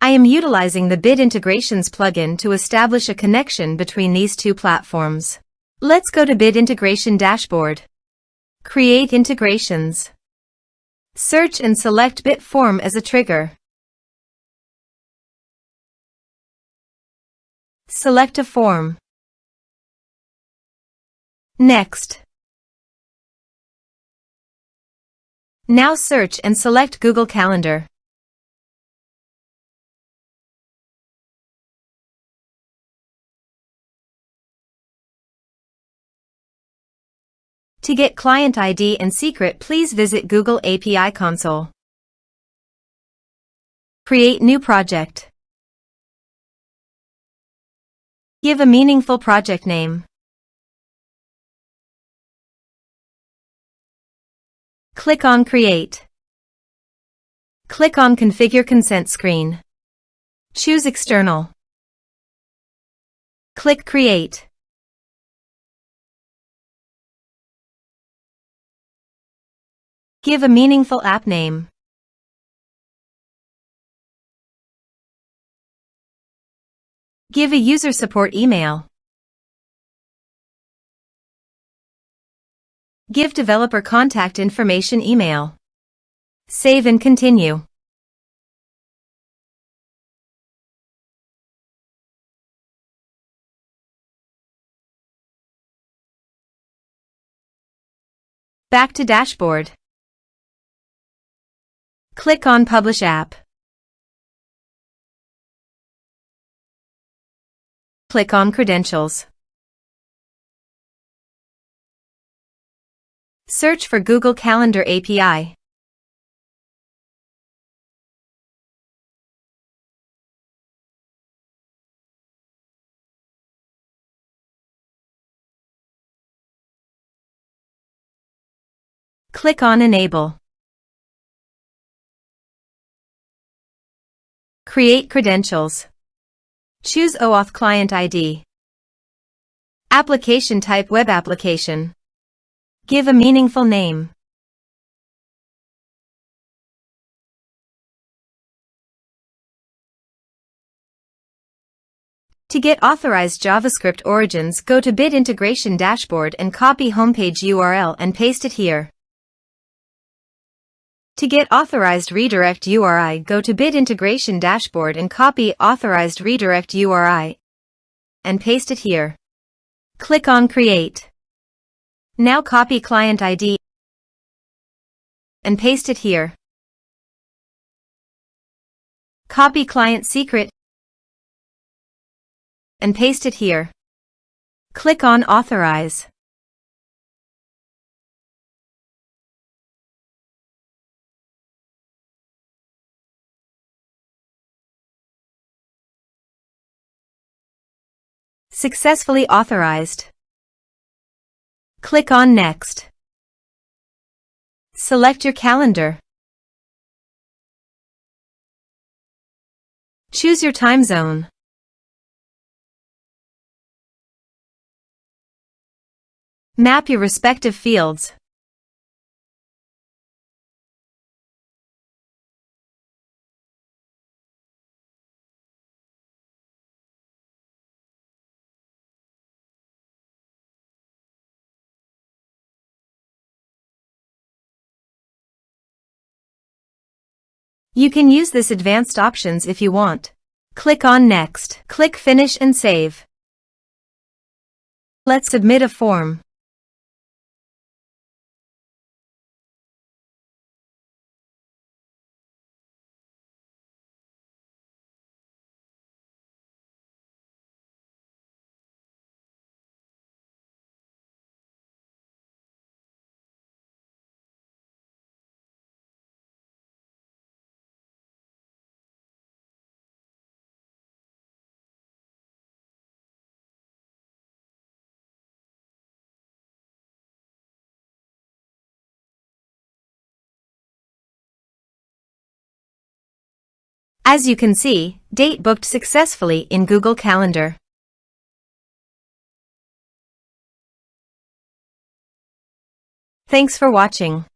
I am utilizing the Bit Integrations plugin to establish a connection between these two platforms. Let's go to Bit Integration Dashboard. Create integrations. Search and select Bit Form as a trigger. Select a form. Next. Now search and select Google Calendar. To get client ID and secret, please visit Google API Console. Create new project. Give a meaningful project name. Click on Create. Click on Configure Consent screen. Choose External. Click Create. Give a meaningful app name. Give a user support email. Give developer contact information email. Save and continue. Back to dashboard. Click on Publish App. Click on Credentials. Search for Google Calendar API. Click on Enable. Create credentials. Choose OAuth Client ID. Application type Web application. Give a meaningful name. To get authorized JavaScript origins, go to Bit Integration Dashboard and copy homepage URL and paste it here. To get authorized redirect URI, go to Bit Integration Dashboard and copy authorized redirect URI and paste it here. Click on Create. Now copy client ID and paste it here. Copy client secret and paste it here. Click on Authorize. Successfully authorized. Click on Next. Select your calendar. Choose your time zone. Map your respective fields. You can use this advanced options if you want. Click on Next. Click Finish and Save. Let's submit a form. As you can see, date booked successfully in Google Calendar. Thanks for watching.